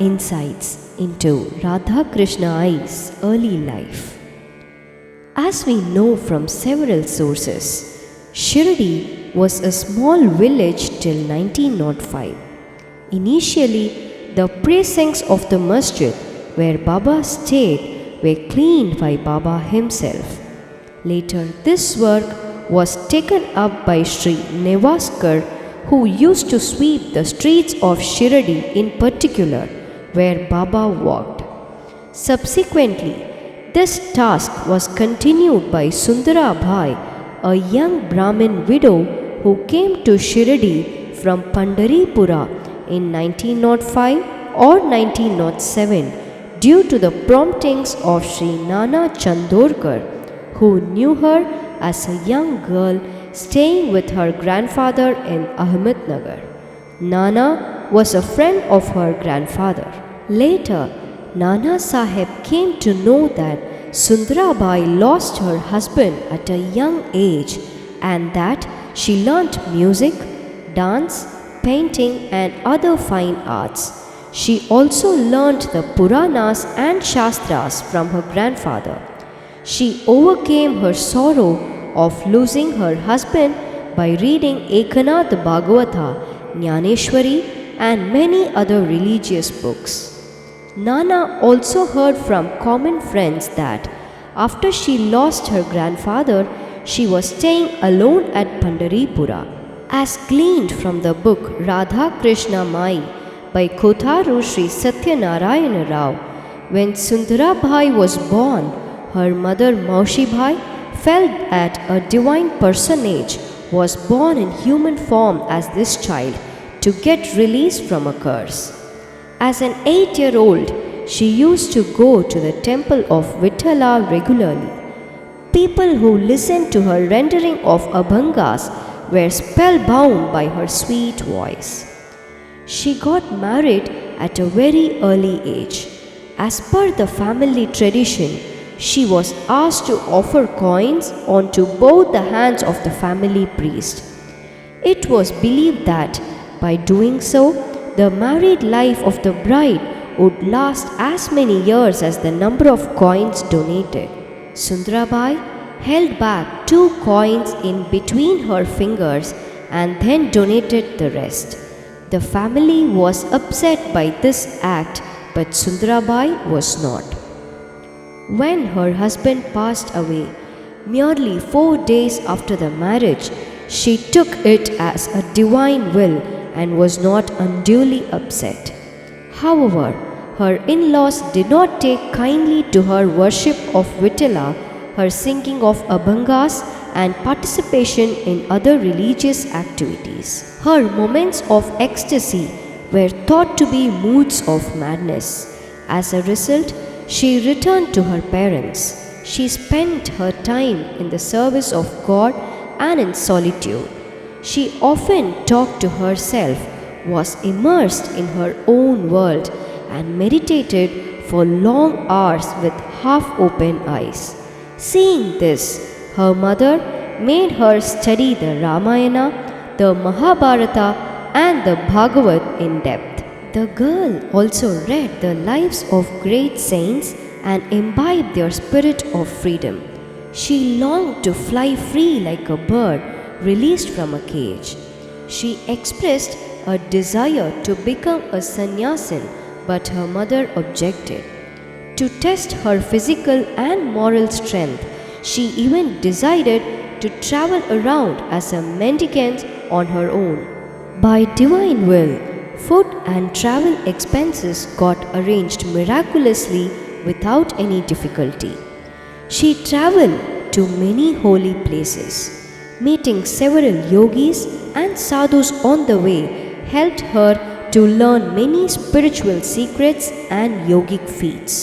insights into Radha Krishna's early life. As we know from several sources, Shirdi was a small village till 1905. Initially, the precincts of the masjid where Baba stayed were cleaned by Baba himself. Later, this work was taken up by Sri Nevaskar, who used to sweep the streets of Shirdi in particular, where Baba walked. Subsequently, this task was continued by Sundara Bhai, a young Brahmin widow who came to Shirdi from Pandaripura in 1905 or 1907 due to the promptings of Sri Nana Chandorkar, who knew her as a young girl staying with her grandfather in Ahmednagar. Nana was a friend of her grandfather. Later, Nana Sahib came to know that Sundarabai lost her husband at a young age and that she learnt music, dance, painting and other fine arts. She also learnt the Puranas and Shastras from her grandfather. She overcame her sorrow of losing her husband by reading Ekanath Bhagavata, Jnaneshwari and many other religious books. Nana also heard from common friends that after she lost her grandfather, she was staying alone at Pandaripura. As gleaned from the book Radha Krishna Mai by Kotharu Sri Satyanarayana Rao, when Sundarabhai was born, her mother Maushi Bhai felt that a divine personage was born in human form as this child to get release from a curse. As an 8-year-old, she used to go to the temple of Vithala regularly. People who listened to her rendering of Abhangas were spellbound by her sweet voice. She got married at a very early age. As per the family tradition, she was asked to offer coins onto both the hands of the family priest. It was believed that by doing so, the married life of the bride would last as many years as the number of coins donated. Sundarabai held back 2 coins in between her fingers and then donated the rest. The family was upset by this act, but Sundarabai was not. When her husband passed away, merely 4 days after the marriage, she took it as a divine will and was not unduly upset. However, her in-laws did not take kindly to her worship of Vithala, her singing of Abhangas and participation in other religious activities. Her moments of ecstasy were thought to be moods of madness. As a result, she returned to her parents. She spent her time in the service of God and in solitude. She often talked to herself, was immersed in her own world, and meditated for long hours with half-open eyes. Seeing this, her mother made her study the Ramayana, the Mahabharata, and the Bhagavad in depth. The girl also read the lives of great saints and imbibed their spirit of freedom. She longed to fly free like a bird released from a cage. She expressed a desire to become a sannyasin, but her mother objected. To test her physical and moral strength, she even decided to travel around as a mendicant on her own. By divine will, food and travel expenses got arranged miraculously without any difficulty. She traveled to many holy places. Meeting several yogis and sadhus on the way helped her to learn many spiritual secrets and yogic feats.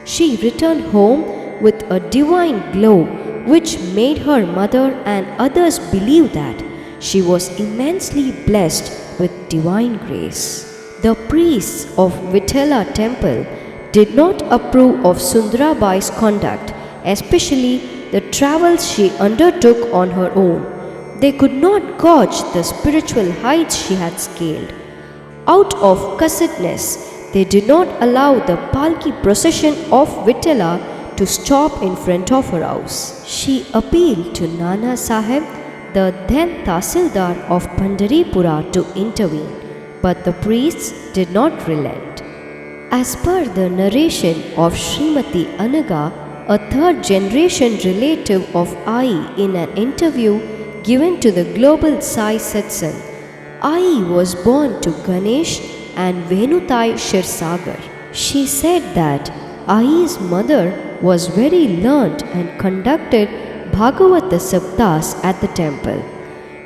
She returned home with a divine glow which made her mother and others believe that she was immensely blessed with divine grace. The priests of Vithala temple did not approve of Sundarabai's conduct, especially the travels she undertook on her own. They could not gauge the spiritual heights she had scaled. Out of cussedness, they did not allow the palki procession of Vittala to stop in front of her house. She appealed to Nana Sahib, the then Tahsildar of Pandharipura, to intervene, but the priests did not relent. As per the narration of Srimati Anaga, a third generation relative of Ai, in an interview given to the Global Sai Satsang, Ai was born to Ganesh and Venutai Shirsagar. She said that Ai's mother was very learned and conducted Bhagavata Saptas at the temple.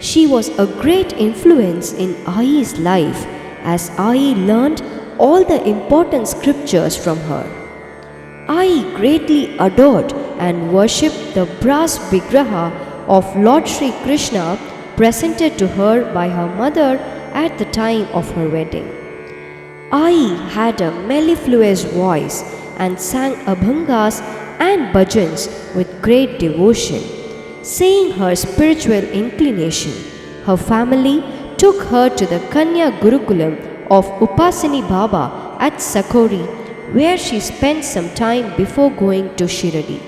She was a great influence in Ai's life, as Ai learned all the important scriptures from her. Ai greatly adored and worshipped the brass Vigraha of Lord Sri Krishna presented to her by her mother at the time of her wedding. Ai had a mellifluous voice and sang abhangas and bhajans with great devotion. Seeing her spiritual inclination, her family took her to the Kanya Gurukulam of Upasini Baba at Sakori, where she spent some time before going to Shiradi.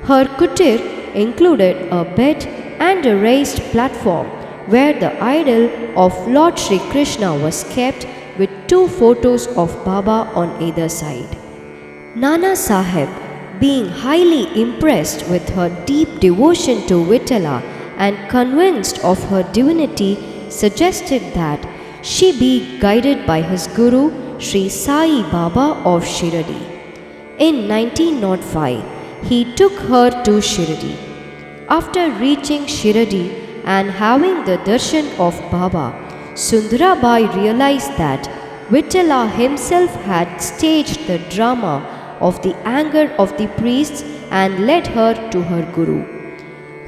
Her kutir included a bed and a raised platform where the idol of Lord Sri Krishna was kept with 2 photos of Baba on either side. Nana Sahib, being highly impressed with her deep devotion to Vittala and convinced of her divinity, suggested that she be guided by his guru Sri Sai Baba of Shiradi. In 1905, he took her to Shiradi. After reaching Shiradi and having the darshan of Baba, Sundarabai realized that Vittala himself had staged the drama of the anger of the priests and led her to her guru.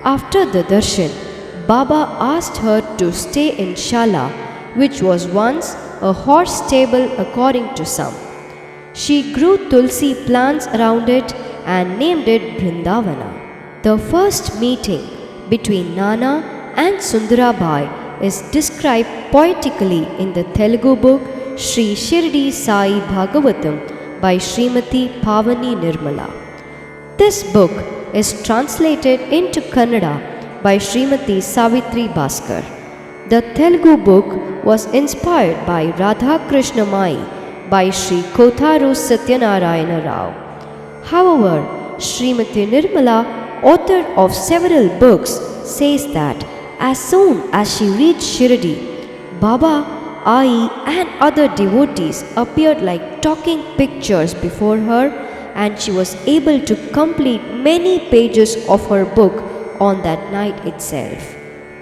After the darshan, Baba asked her to stay in Shala, which was once a horse stable according to some. She grew tulsi plants around it and named it Brindavana. The first meeting between Nana and Sundarabai is described poetically in the Telugu book Sri Shirdi Sai Bhagavatam by Srimati Pavani Nirmala. This book is translated into Kannada by Srimati Savitri Bhaskar. The Telugu book was inspired by Radha Krishna Mai by Sri Kotharu Satyanarayana Rao. However, Srimati Nirmala, author of several books, says that as soon as she reached Shirdi, Baba, Ai and other devotees appeared like talking pictures before her, and she was able to complete many pages of her book on that night itself.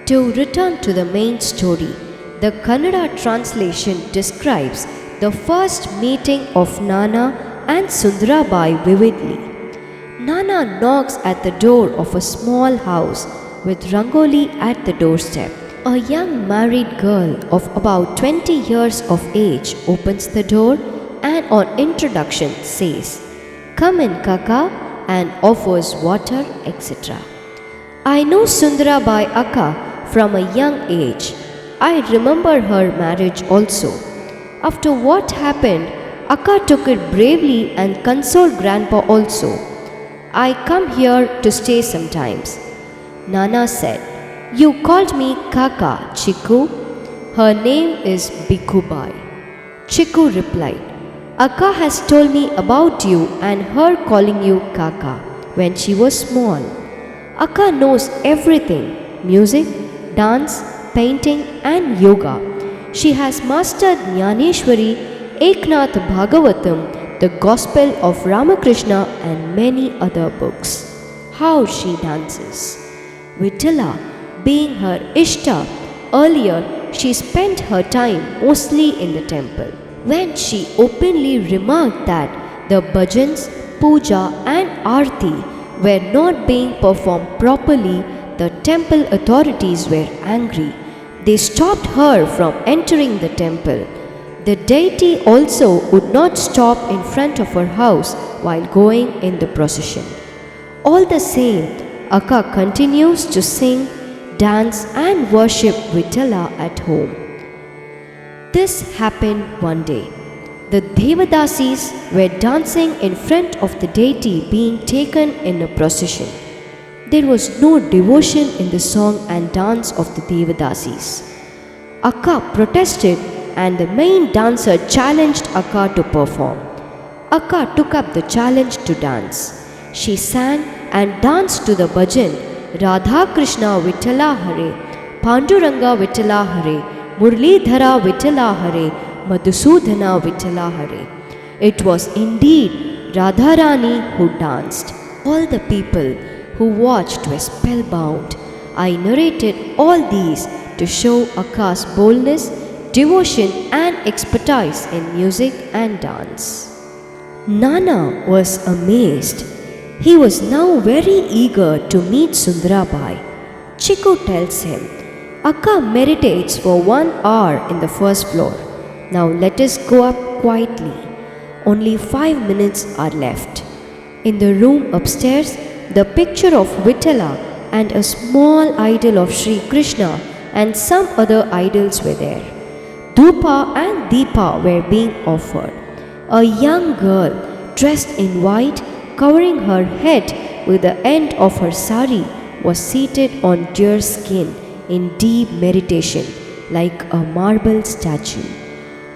To return to the main story, the Kannada translation describes the first meeting of Nana and Sundarabai vividly. Nana knocks at the door of a small house with rangoli at the doorstep. A young married girl of about 20 years of age opens the door and on introduction says, "Come in, Kaka," and offers water, etc. I know Sundarabai Akka from a young age. I remember her marriage also. After what happened, Akka took it bravely and consoled Grandpa also. I come here to stay sometimes. Nana said, "You called me Kaka, Chiku." Her name is Bikubai. Chiku replied, "Akka has told me about you and her calling you Kaka when she was small. Akka knows everything: music, dance, painting and yoga. She has mastered Jnaneshwari, Eknath Bhagavatam, the Gospel of Ramakrishna and many other books. How she dances!" Vittala being her Ishta, earlier she spent her time mostly in the temple. When she openly remarked that the bhajans, puja and arti were not being performed properly, the temple authorities were angry. They stopped her from entering the temple. The deity also would not stop in front of her house while going in the procession. All the same, Akka continues to sing, dance and worship Vittala at home. This happened one day. The Devadasis were dancing in front of the deity being taken in a procession. There was no devotion in the song and dance of the Devadasis. Akka protested and the main dancer challenged Akka to perform. Akka took up the challenge to dance. She sang and danced to the bhajan Radha Krishna Vittala Hare, Panduranga Vittala Hare, Murlidhara Vittala Hare, Madhusudana Vittala Hare. It was indeed Radharani who danced. All the people who watched were spellbound. I narrated all these to show Akka's boldness, devotion and expertise in music and dance. Nana was amazed. He was now very eager to meet Sundarabai. Chiku tells him, Akka meditates for 1 hour in the first floor. Now let us go up quietly. Only 5 minutes are left. In the room upstairs, the picture of Vittala and a small idol of Sri Krishna and some other idols were there. Dhupa and Deepa were being offered. A young girl dressed in white, covering her head with the end of her sari, was seated on deer skin in deep meditation like a marble statue.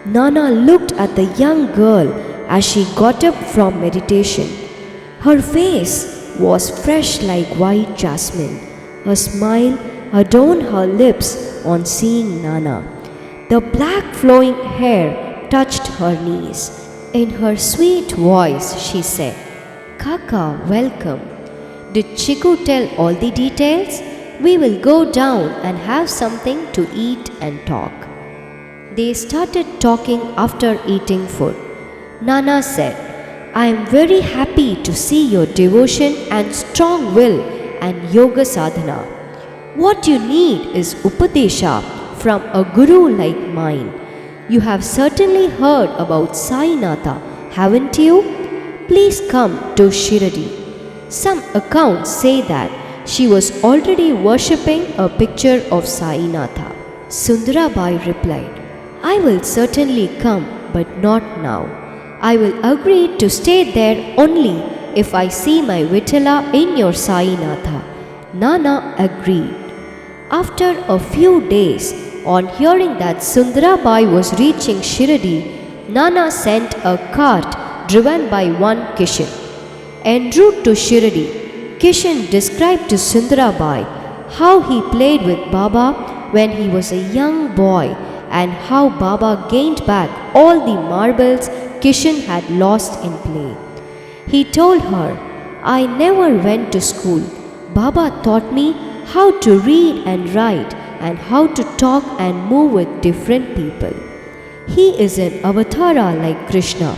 Nana looked at the young girl as she got up from meditation. Her face was fresh like white jasmine. A smile adorned her lips on seeing Nana. The black flowing hair touched her knees. In her sweet voice, she said, Kaka, welcome. Did Chiku tell all the details? We will go down and have something to eat and talk. They started talking after eating food. Nana said, I am very happy to see your devotion and strong will and yoga sadhana. What you need is upadesha from a guru like mine. You have certainly heard about Sainatha, haven't you? Please come to Shiradi. Some accounts say that she was already worshipping a picture of Sainatha. Sundarabai replied, I will certainly come, but not now. I will agree to stay there only if I see my Vittala in your Sainatha. Nana agreed. After a few days, on hearing that Sundarabai was reaching Shiradi, Nana sent a cart driven by one Kishan. En route to Shiradi, Kishan described to Sundarabai how he played with Baba when he was a young boy and how Baba gained back all the marbles Kishan had lost in play. He told her, I never went to school. Baba taught me how to read and write and how to talk and move with different people. He is an avatara like Krishna.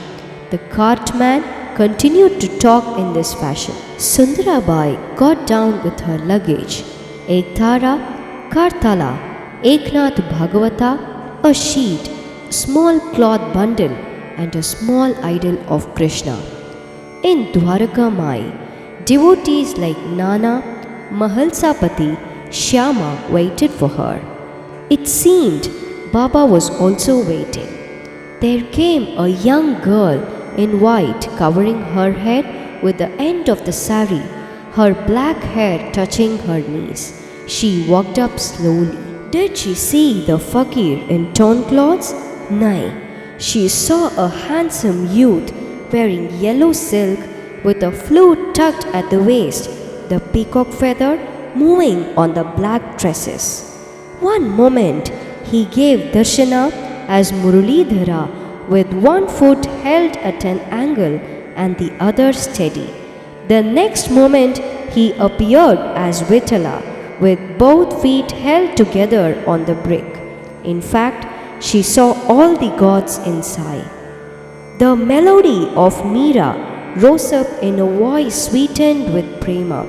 The cartman continued to talk in this fashion. Sundarabai got down with her luggage, Ek Thara, Kartala, Eknath Bhagavata, a sheet, small cloth bundle and a small idol of Krishna. In Dwaraka Mai, devotees like Nana, Mahalsapati, Shyama waited for her. It seemed Baba was also waiting. There came a young girl in white covering her head with the end of the sari, her black hair touching her knees. She walked up slowly. Did she see the fakir in torn clothes? Nay, she saw a handsome youth wearing yellow silk with a flute tucked at the waist, the peacock feather moving on the black tresses. One moment he gave darshana as Muralidhara with one foot held at an angle and the other steady. The next moment he appeared as Vittala with both feet held together on the brick. In fact, she saw all the gods inside. The melody of Meera rose up in a voice sweetened with prema.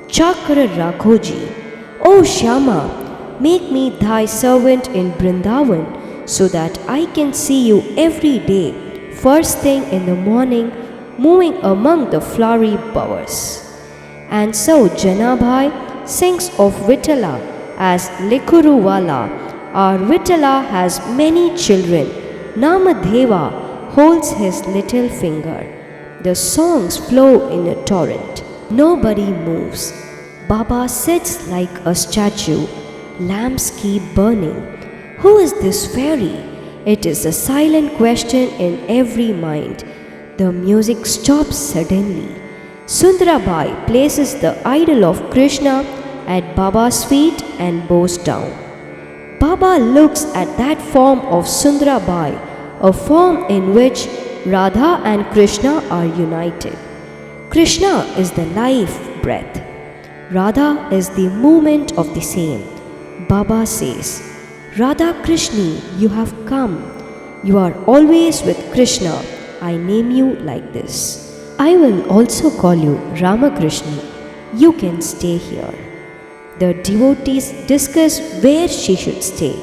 Chakra Rakhoji, O Shyama, make me thy servant in Brindavan so that I can see you every day, first thing in the morning, moving among the flowery bowers. And so Janabhai sings of Vittala as Likuruwala. Our Vittala has many children, Namadeva, holds his little finger. The songs flow in a torrent. Nobody moves. Baba sits like a statue. Lamps keep burning. Who is this fairy? It is a silent question in every mind. The music stops suddenly. Sundarabai places the idol of Krishna at Baba's feet and bows down. Baba looks at that form of Sundarabai, a form in which Radha and Krishna are united. Krishna is the life breath. Radha is the movement of the same. Baba says, Radha Krishni, you have come. You are always with Krishna. I name you like this. I will also call you Ramakrishni. You can stay here. The devotees discuss where she should stay.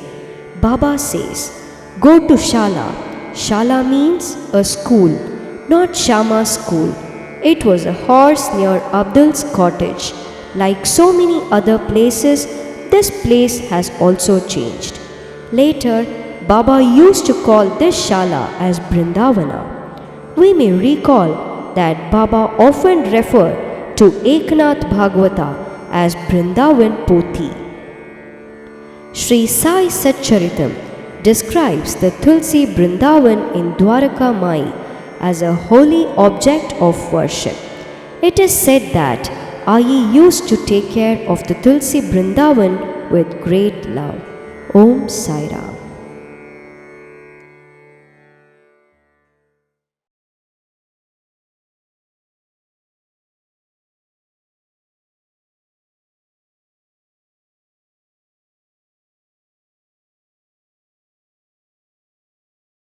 Baba says, go to Shala. Shala means a school, not Shama's school. It was a horse near Abdul's cottage. Like so many other places, this place has also changed. Later, Baba used to call this Shala as Brindavana. We may recall that Baba often referred to Eknath Bhagavata as Brindavan Pothi. Sri Sai Satcharitam describes the Tulsi Brindavan in Dwaraka Mai as a holy object of worship. It is said that Ayi used to take care of the Tulsi Brindavan with great love. Om Sai Ram.